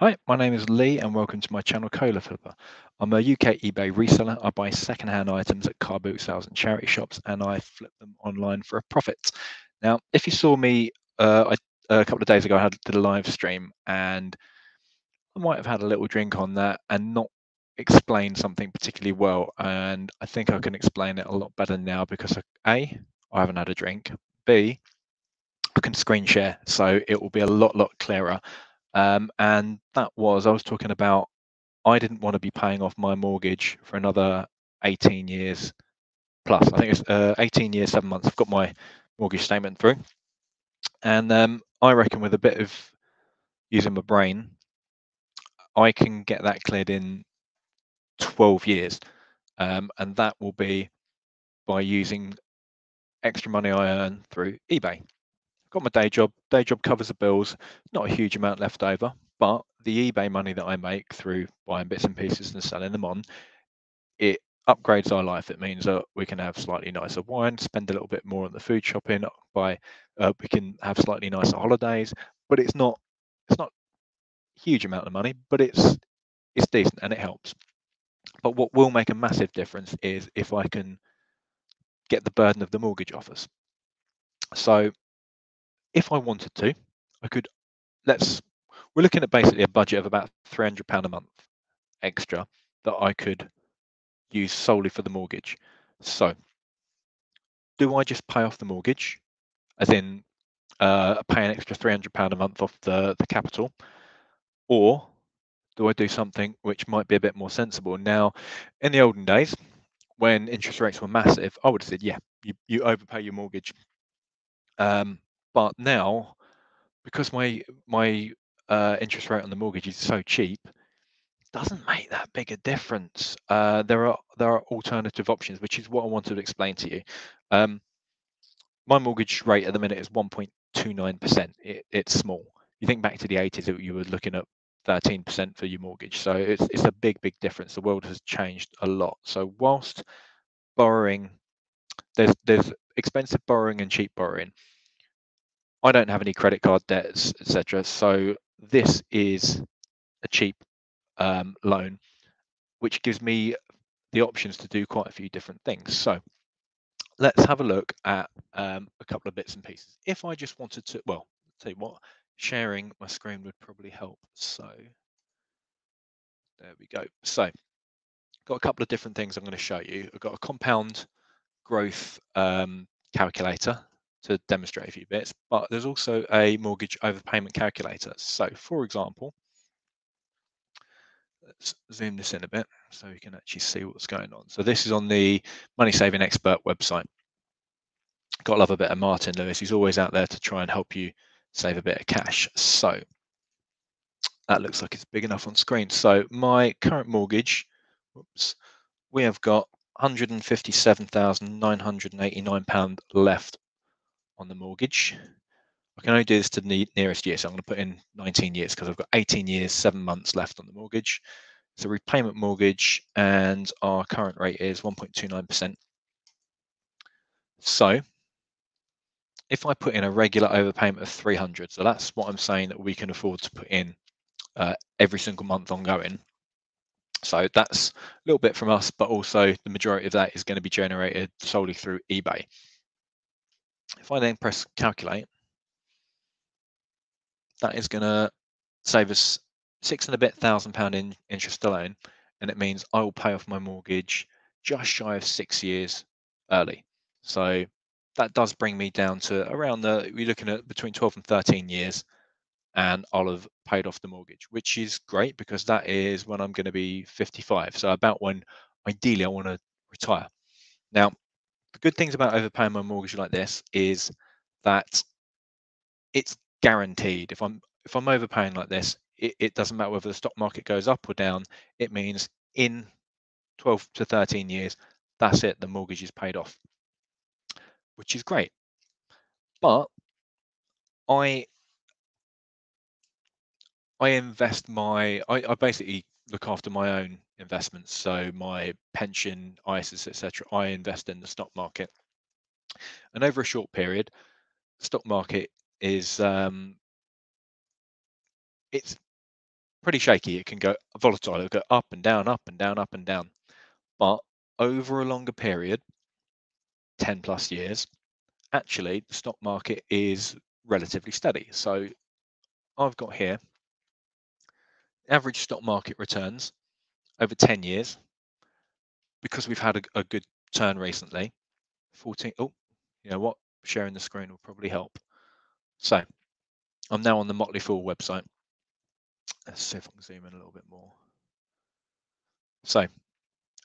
Hi, my name is Lee and welcome to my channel Cola Flipper. I'm a UK eBay reseller. I buy second-hand items at car boot sales and charity shops and I flip them online for a profit. Now, if you saw me a couple of days ago, did a live stream and I might have had a little drink on that and not explained something particularly well. And I think I can explain it a lot better now because A, I haven't had a drink. B, I can screen share, so it will be a lot clearer. And that was, I was talking about, I didn't want to be paying off my mortgage for another 18 years plus. I think it's 18 years, 7 months. I've got my mortgage statement through. And I reckon with a bit of using my brain, I can get that cleared in 12 years. And that will be by using extra money I earn through eBay. Got my day job. Day job covers the bills. Not a huge amount left over, but the eBay money that I make through buying bits and pieces and selling them on, it upgrades our life. It means that we can have slightly nicer wine, spend a little bit more on the food shopping, we can have slightly nicer holidays, but it's not a huge amount of money, but it's decent and it helps. But what will make a massive difference is if I can get the burden of the mortgage off us. So if I wanted to, I could let's we're looking at basically a budget of about £300 a month extra that I could use solely for the mortgage. So do I just pay off the mortgage, as in pay an extra £300 a month off the capital, or do I do something which might be a bit more sensible? Now, in the olden days, when interest rates were massive, I would have said, yeah, you overpay your mortgage. But now, because my interest rate on the mortgage is so cheap, doesn't make that big a difference. There are alternative options, which is what I wanted to explain to you. Um, my mortgage rate at the minute is 1.29%. It's small. You think back to the 80s, you were looking at 13% for your mortgage. So it's a big difference. The world has changed a lot. So whilst borrowing, there's expensive borrowing and cheap borrowing. I don't have any credit card debts, etc. So this is a cheap loan, which gives me the options to do quite a few different things. So let's have a look at a couple of bits and pieces. If I just wanted to, well, I'll tell you what, sharing my screen would probably help. So there we go. So got a couple of different things I'm going to show you. I've got a compound growth calculator to demonstrate a few bits, but there's also a mortgage overpayment calculator. So for example, let's zoom this in a bit so you can actually see what's going on. So this is on the Money Saving Expert website. Got to love a bit of Martin Lewis. He's always out there to try and help you save a bit of cash. So that looks like it's big enough on screen. So my current mortgage, whoops, we have got £157,989 left on the mortgage. I can only do this to the nearest year, so I'm going to put in 19 years because I've got 18 years, 7 months left on the mortgage. It's a repayment mortgage and our current rate is 1.29%. So if I put in a regular overpayment of 300, so that's what I'm saying that we can afford to put in every single month ongoing. So that's a little bit from us, but also the majority of that is going to be generated solely through eBay. If I then press calculate, that is going to save us £6,000 in interest alone, and it means I will pay off my mortgage just shy of 6 years early. So that does bring me down to around we're looking at between 12 and 13 years, and I'll have paid off the mortgage, which is great because that is when I'm going to be 55. So about when ideally I want to retire. Now, the good things about overpaying my mortgage like this is that it's guaranteed. If I'm overpaying like this, it doesn't matter whether the stock market goes up or down. It means in 12 to 13 years, that's it, the mortgage is paid off, which is great. But I invest I basically look after my own investments. So my pension, ISAs, etc. I invest in the stock market. And over a short period, the stock market is it's pretty shaky. It can go volatile. It'll go up and down, up and down, up and down. But over a longer period, 10 plus years, actually the stock market is relatively steady. So I've got here average stock market returns over 10 years, because we've had a good turn recently. 14. Oh, you know what? Sharing the screen will probably help. So I'm now on the Motley Fool website. Let's see if I can zoom in a little bit more. So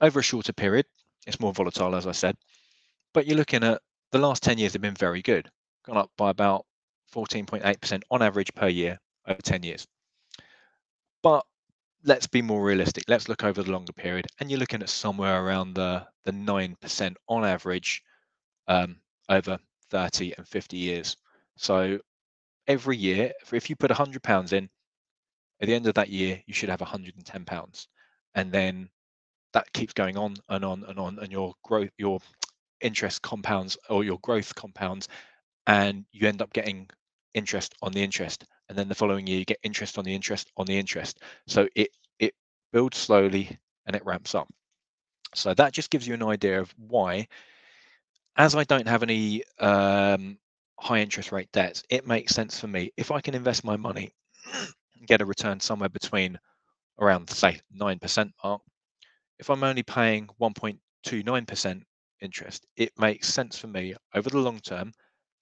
over a shorter period, it's more volatile, as I said, but you're looking at the last 10 years have been very good, gone up by about 14.8% on average per year over 10 years. But let's be more realistic. Let's look over the longer period, and you're looking at somewhere around the 9% on average over 30 and 50 years. So every year, if you put £100 in, at the end of that year, you should have £110, and then that keeps going on and on and on, and your growth, your interest compounds, or your growth compounds, and you end up getting interest on the interest, and then the following year you get interest on the interest on the interest. So it builds slowly and it ramps up. So that just gives you an idea of why, as I don't have any high interest rate debts, it makes sense for me if I can invest my money and get a return somewhere between around, say, 9% mark. If I'm only paying 1.29% interest, it makes sense for me over the long term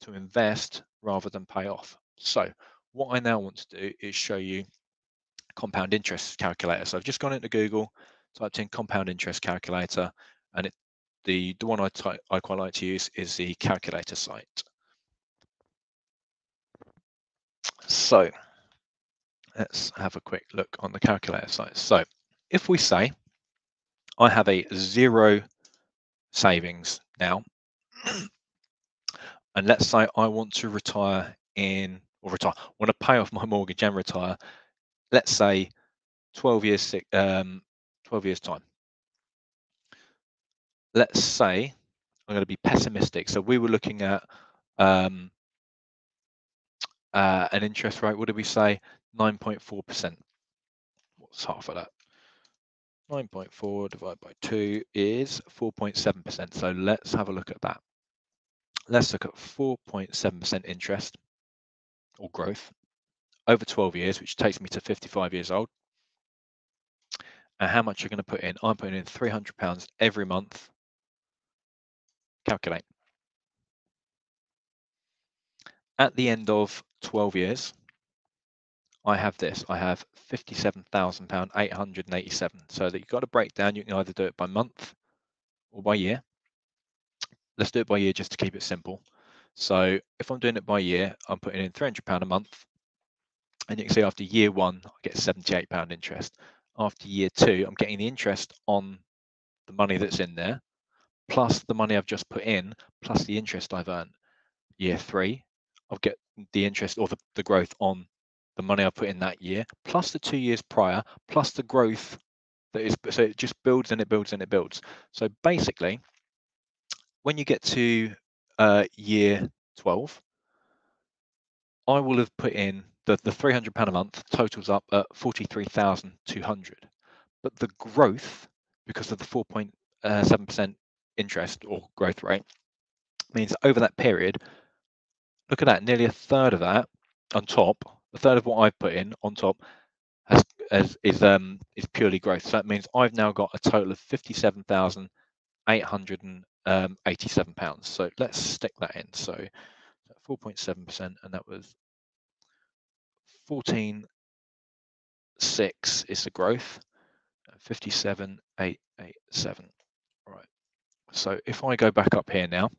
to invest rather than pay off. So what I now want to do is show you compound interest calculator. So I've just gone into Google, typed in compound interest calculator, and the one I quite like to use is the calculator site. So let's have a quick look on the calculator site. So if we say I have a 0 savings now, and let's say I want to retire want to pay off my mortgage and retire, let's say 12 years 12 years time. Let's say I'm going to be pessimistic. So we were looking at an interest rate. What did we say? 9.4%. What's half of that? 9.4 divided by 2 is 4.7%. So let's have a look at that. Let's look at 4.7% interest or growth over 12 years, which takes me to 55 years old. And how much you're going to put in? I'm putting in £300 every month. Calculate. At the end of 12 years, I have this. I have £57,887. So that you've got to break down. You can either do it by month or by year. Let's do it by year just to keep it simple. So if I'm doing it by year, I'm putting in £300 a month. And you can see after year 1, I get £78 interest. After year 2, I'm getting the interest on the money that's in there, plus the money I've just put in, plus the interest I've earned. Year 3, I'll get the interest or the growth on the money I put in that year, plus the 2 years prior, plus the growth that is, so it just builds and it builds and it builds. So basically, when you get to year 12, I will have put in the £300 a month totals up at 43,200. But the growth, because of the 4.7% interest or growth rate, means over that period, look at that, nearly a third of that on top, a third of what I've put in on top is purely growth. So that means I've now got a total of £57,887. So let's stick that in. So 4.7%, and that was 14.6 is the growth, 57,887. Right. So if I go back up here now,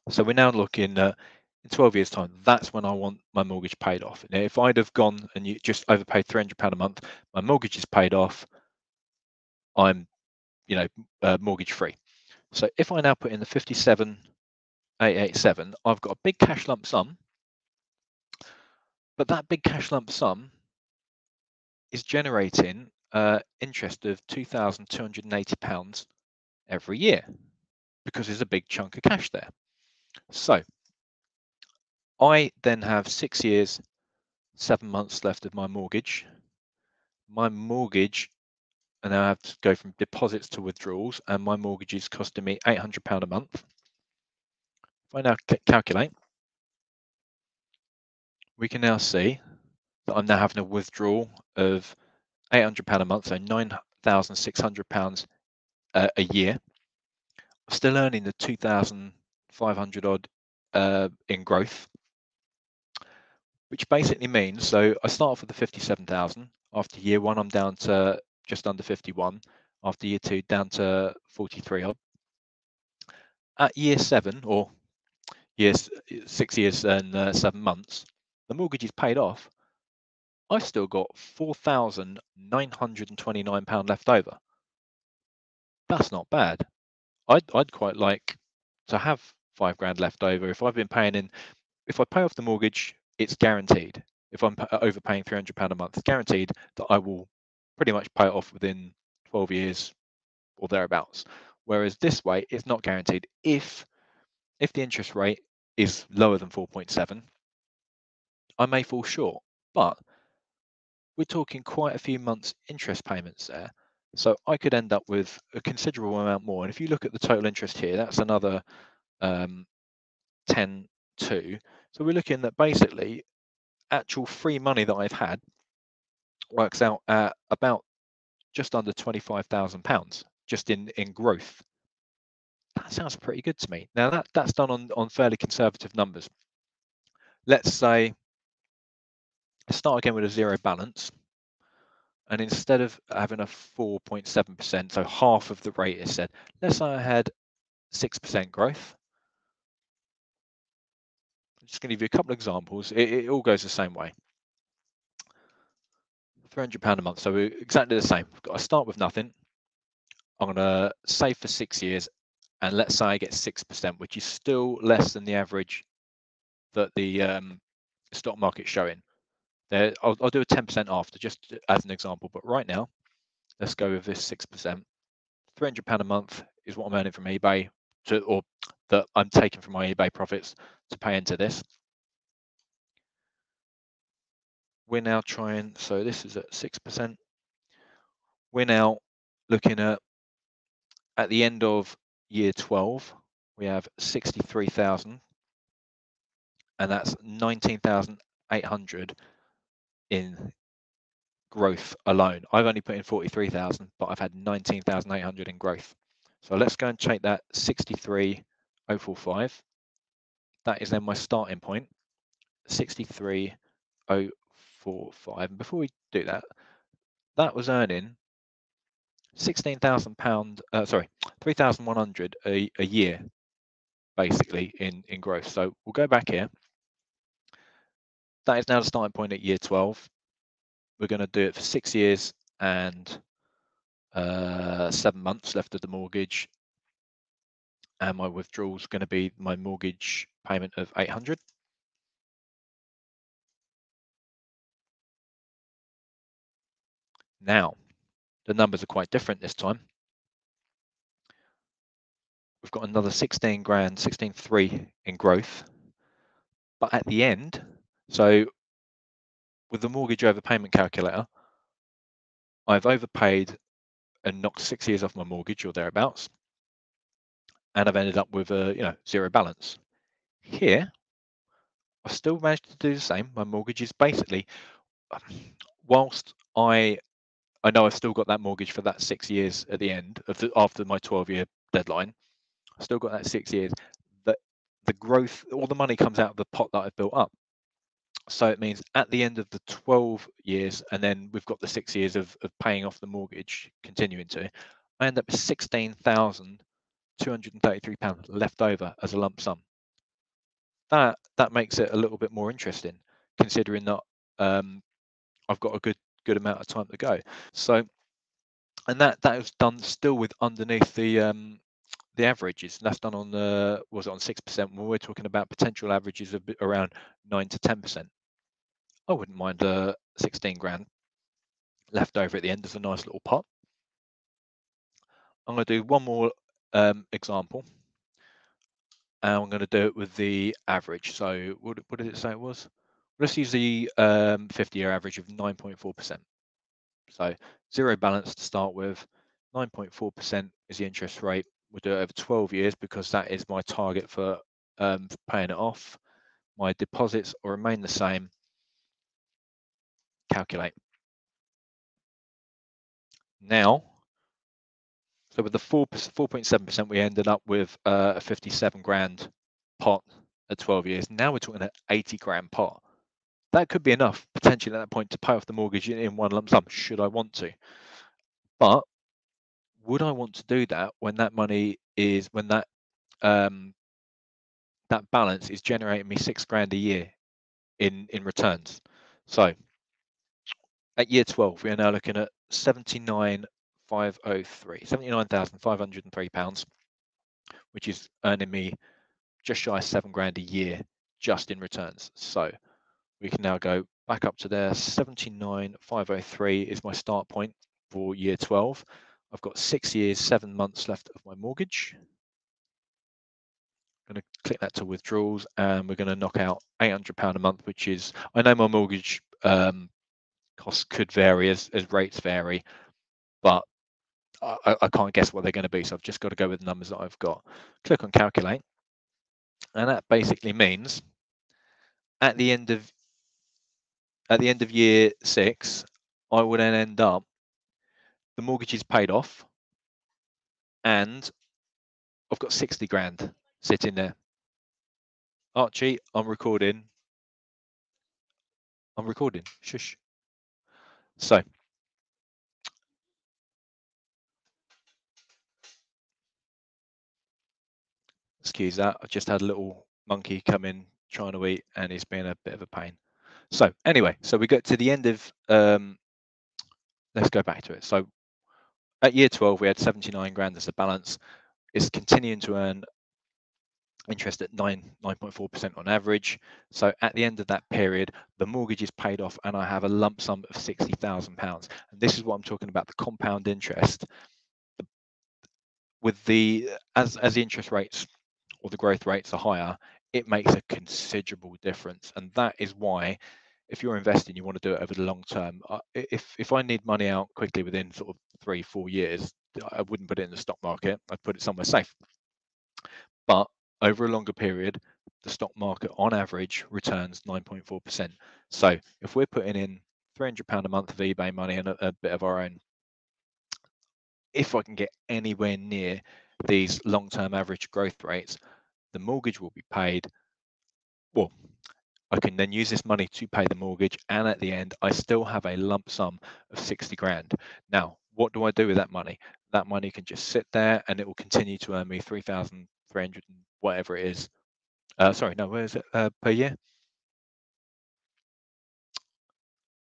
so we're now looking in 12 years time, that's when I want my mortgage paid off. Now, if I'd have gone and you just overpaid £300 a month, my mortgage is paid off, I'm mortgage free. So if I now put in the 57,887, I've got a big cash lump sum, but that big cash lump sum is generating interest of £2,280 every year, because there's a big chunk of cash there. So I then have 6 years, 7 months left of my mortgage, my mortgage, and now I have to go from deposits to withdrawals, and my mortgage is costing me £800 a month. If I now calculate, we can now see that I'm now having a withdrawal of £800 a month, so £9,600 a year. I'm still earning the 2,500 odd in growth, which basically means, so I start off with the 57,000. After year one, I'm down to just under 51. After year two, down to 43 odd. At year seven, or years 6 years and 7 months, the mortgage is paid off. I've still got £4,929 left over. That's not bad. I'd quite like to have £5 left over. If I've been paying in, if I pay off the mortgage, it's guaranteed. If I'm overpaying £300 a month, it's guaranteed that I will pretty much pay it off within 12 years or thereabouts. Whereas this way, it's not guaranteed. If the interest rate is lower than 4.7, I may fall short, but we're talking quite a few months interest payments there. So I could end up with a considerable amount more. And if you look at the total interest here, that's another 10.2. So we're looking at basically actual free money that I've had works out at about just under £25,000 just in growth. That sounds pretty good to me. Now that's done on fairly conservative numbers. Let's say start again with a zero balance, and instead of having a 4.7%, so half of the rate is said, let's say I had 6% growth. I'm just going to give you a couple of examples. It all goes the same way. £300 a month, so we're exactly the same. I start with nothing. I'm going to save for 6 years, and let's say I get 6%, which is still less than the average that the stock market's showing. There, I'll do a 10% after, just as an example. But right now, let's go with this 6%. £300 a month is what I'm earning from eBay, or that I'm taking from my eBay profits to pay into this. We're now trying, so this is at 6%. We're now looking at the end of year 12, we have 63,000, and that's 19,800 in growth alone. I've only put in 43,000, but I've had 19,800 in growth. So let's go and check that 63,045. That is then my starting point, 63,045. And before we do that, that was earning £16,000, sorry, 3,100 a year, basically in growth. So we'll go back here. That is now the starting point at year 12. We're going to do it for 6 years and 7 months left of the mortgage, and my withdrawal is going to be my mortgage payment of 800. Now the numbers are quite different this time. We've got another 16 grand, 16.3 in growth, but at the end, so with the mortgage overpayment calculator, I've overpaid and knocked 6 years off my mortgage or thereabouts, and I've ended up with a zero balance. Here I still managed to do the same. My mortgage is basically, whilst I know I've still got that mortgage for that 6 years at the end of after my 12-year deadline. I've still got that 6 years. That the growth, all the money comes out of the pot that I've built up. So it means at the end of the 12 years, and then we've got the 6 years of paying off the mortgage, continuing to, I end up with £16,233 left over as a lump sum. That makes it a little bit more interesting, considering that I've got a good amount of time to go. So, and that was done still with underneath the averages. That's done on the, was it on 6%? When we're talking about potential averages of around 9 to 10%. I wouldn't mind 16 grand left over at the end as a nice little pot. I'm going to do one more example, and I'm going to do it with the average. So what did it say it was? Let's use the 50-year average of 9.4%. So zero balance to start with, 9.4% is the interest rate. We'll do it over 12 years because that is my target for paying it off. My deposits will remain the same. Calculate. Now, so with the 4.7%, we ended up with a 57 grand pot at 12 years. Now we're talking an 80 grand pot. That could be enough potentially at that point to pay off the mortgage in one lump sum, should I want to. But would I want to do that when that money is, when that that balance is generating me 6 grand a year in returns? So at year 12, we are now looking at 79,503 pounds, which is earning me just shy of 7 grand a year just in returns. So we can now go back up to there. 79,503 is my start point for year 12. I've got 6 years, 7 months left of my mortgage. I'm going to click that to withdrawals, and we're going to knock out £800 a month, which is, I know my mortgage costs could vary as rates vary, but I can't guess what they're going to be, so I've just got to go with the numbers that I've got. Click on calculate, and that basically means at the end of year 6, I would then end up, the mortgage is paid off, and I've got 60 grand sitting there. Archie, I'm recording. Shush. So excuse that. I just had a little monkey come in trying to eat, and he's been a bit of a pain. So anyway, so we get to the end of, let's go back to it. So at year 12, we had 79 grand as a balance. It's continuing to earn interest at 9.4% on average. So at the end of that period, the mortgage is paid off, and I have a lump sum of £60,000. And this is what I'm talking about, the compound interest. With the as the interest rates or the growth rates are higher, it makes a considerable difference. And that is why, if you're investing, you want to do it over the long term. If I need money out quickly within sort of 3-4 years, I wouldn't put it in the stock market. I'd put it somewhere safe. But over a longer period, the stock market on average returns 9.4%. So if we're putting in £300 a month of eBay money and a bit of our own, if I can get anywhere near these long-term average growth rates, the mortgage will be paid. Well, I can then use this money to pay the mortgage, and at the end, I still have a lump sum of 60 grand. Now, what do I do with that money? That money can just sit there, and it will continue to earn me 3,300 and whatever it is. Sorry, no, where is it per year?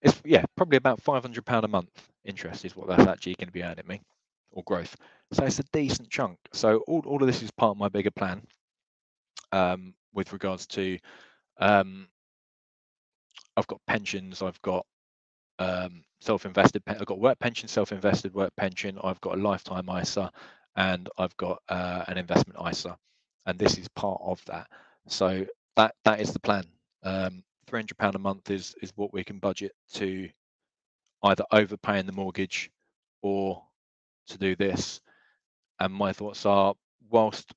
It's, yeah, probably about £500 a month interest is what that's actually going to be earning me, or growth. So it's a decent chunk. So all of this is part of my bigger plan, with regards to, I've got pensions, I've got self-invested, I've got work pension, self-invested work pension, I've got a lifetime ISA, and I've got an investment ISA, and this is part of that. So that is the plan. £300 a month is what we can budget to either overpaying the mortgage or to do this. And my thoughts are, whilst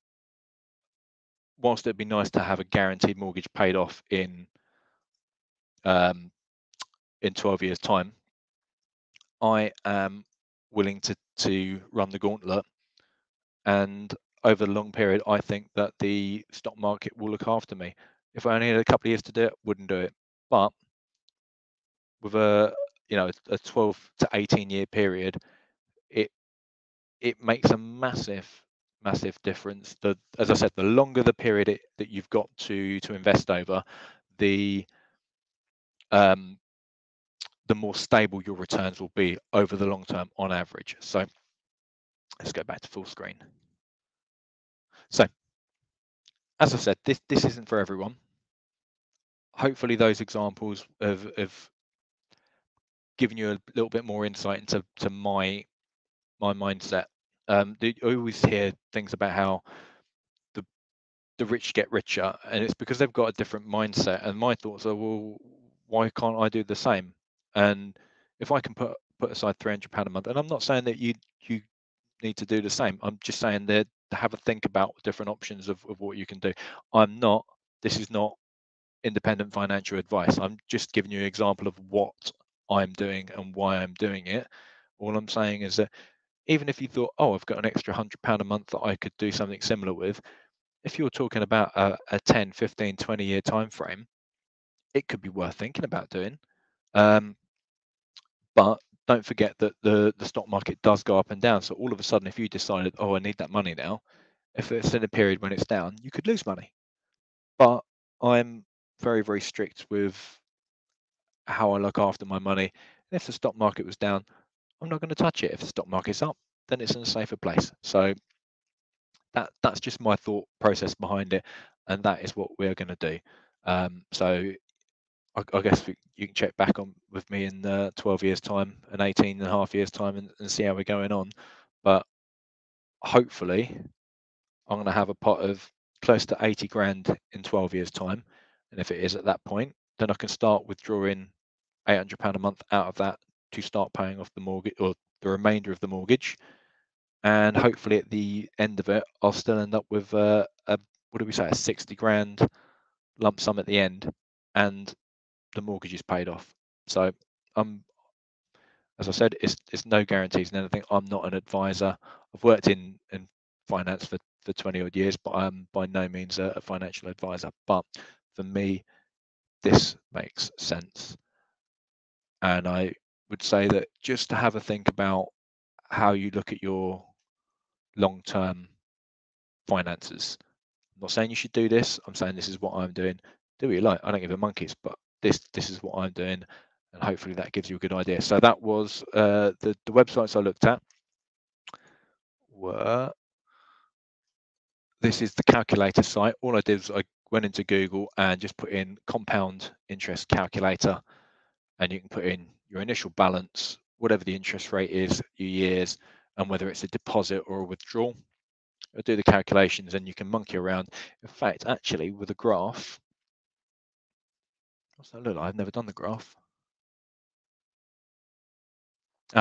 it'd be nice to have a guaranteed mortgage paid off in 12 years time, I am willing to run the gauntlet, and over the long period, I think that the stock market will look after me. If I only had a couple of years to do it, wouldn't do it. But with a 12 to 18 year period, it makes a massive difference. As I said, the longer the period that you've got to invest over, the more stable your returns will be over the long term on average. So let's go back to full screen. So as I said, this isn't for everyone. Hopefully those examples have given you a little bit more insight into my mindset. I always hear things about how the rich get richer, and it's because they've got a different mindset. And my thoughts are, well, why can't I do the same? And if I can put put aside £300 a month. And I'm not saying that you need to do the same. I'm just saying that to have a think about different options of what you can do. This is not independent financial advice. I'm just giving you an example of what I'm doing and why I'm doing it. All I'm saying is that even if you thought, oh, I've got an extra £100 a month that I could do something similar with, if you're talking about a 10, 15, 20-year time frame, it could be worth thinking about doing. But don't forget that the stock market does go up and down. So all of a sudden, if you decided, oh, I need that money now, if it's in a period when it's down, you could lose money. But I'm very, very strict with how I look after my money. And if the stock market was down, I'm not going to touch it. If the stock market's up, then it's in a safer place. So that's just my thought process behind it, and that is what we're going to do. So I guess you can check back on with me in 12 years time and 18 and a half years time and see how we're going on. But hopefully I'm going to have a pot of close to 80 grand in 12 years time. And if it is at that point, then I can start withdrawing £800 a month out of that to start paying off the mortgage or the remainder of the mortgage. And hopefully at the end of it, I'll still end up with what do we say, a 60 grand lump sum at the end, and the mortgage is paid off. So as I said, it's no guarantees and anything. I'm not an advisor. I've worked in finance for 20 odd years, but I'm by no means a financial advisor. But for me, this makes sense. And I would say that just to have a think about how you look at your long-term finances. I'm not saying you should do this. I'm saying this is what I'm doing. Do what you like. I don't give a monkeys, but this is what I'm doing, and hopefully that gives you a good idea. So that was the websites I looked at were. This is the calculator site. All I did was I went into Google and just put in compound interest calculator, and you can put in your initial balance, whatever the interest rate is, your years, and whether it's a deposit or a withdrawal. I'll do the calculations and you can monkey around. In fact, actually, with a graph, what's that look like? I've never done the graph.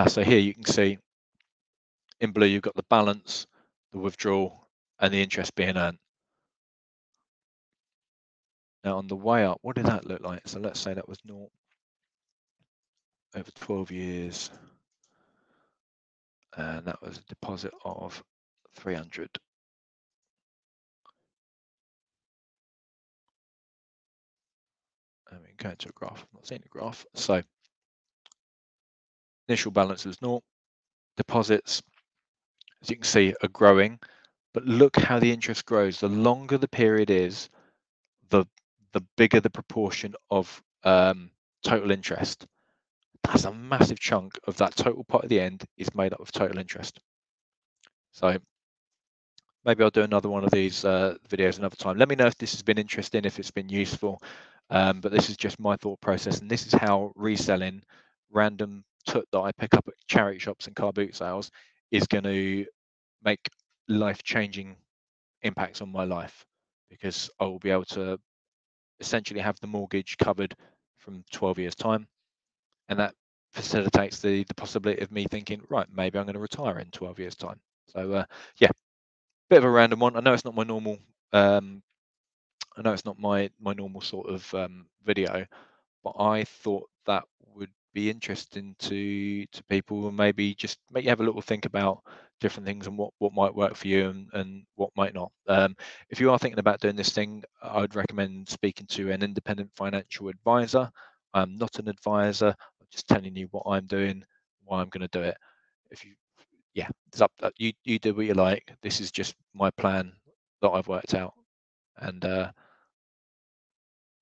So here you can see in blue, you've got the balance, the withdrawal, and the interest being earned. Now on the way up, what did that look like? So let's say that was 0 over 12 years. And that was a deposit of 300. I mean, go to a graph. I'm not seeing a graph. So initial balance was 0. Deposits, as you can see, are growing. But look how the interest grows. The longer the period is, the bigger the proportion of total interest. That's a massive chunk of that total pot at the end is made up of total interest. So maybe I'll do another one of these videos another time. Let me know if this has been interesting, if it's been useful. But this is just my thought process, and this is how reselling random tut that I pick up at charity shops and car boot sales is going to make life-changing impacts on my life, because I will be able to essentially have the mortgage covered from 12 years time, and that facilitates the possibility of me thinking, right, maybe I'm going to retire in 12 years time. So yeah, bit of a random one. I know it's not my normal I know it's not my normal sort of video, but I thought that would be interesting to people, and maybe just make you have a little think about different things and what might work for you and what might not. If you are thinking about doing this thing, I would recommend speaking to an independent financial advisor. I'm not an advisor. I'm just telling you what I'm doing, why I'm going to do it. If you, yeah, it's up. You do what you like. This is just my plan that I've worked out, and I'm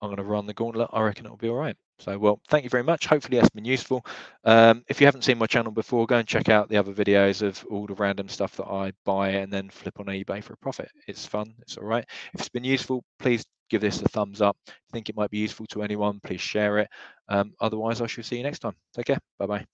going to run the gauntlet. I reckon it'll be all right. So, well, thank you very much. Hopefully that's been useful. If you haven't seen my channel before, go and check out the other videos of all the random stuff that I buy and then flip on eBay for a profit. It's fun. It's all right. If it's been useful, please give this a thumbs up. If you think it might be useful to anyone, please share it. Otherwise, I shall see you next time. Take care. Bye-bye.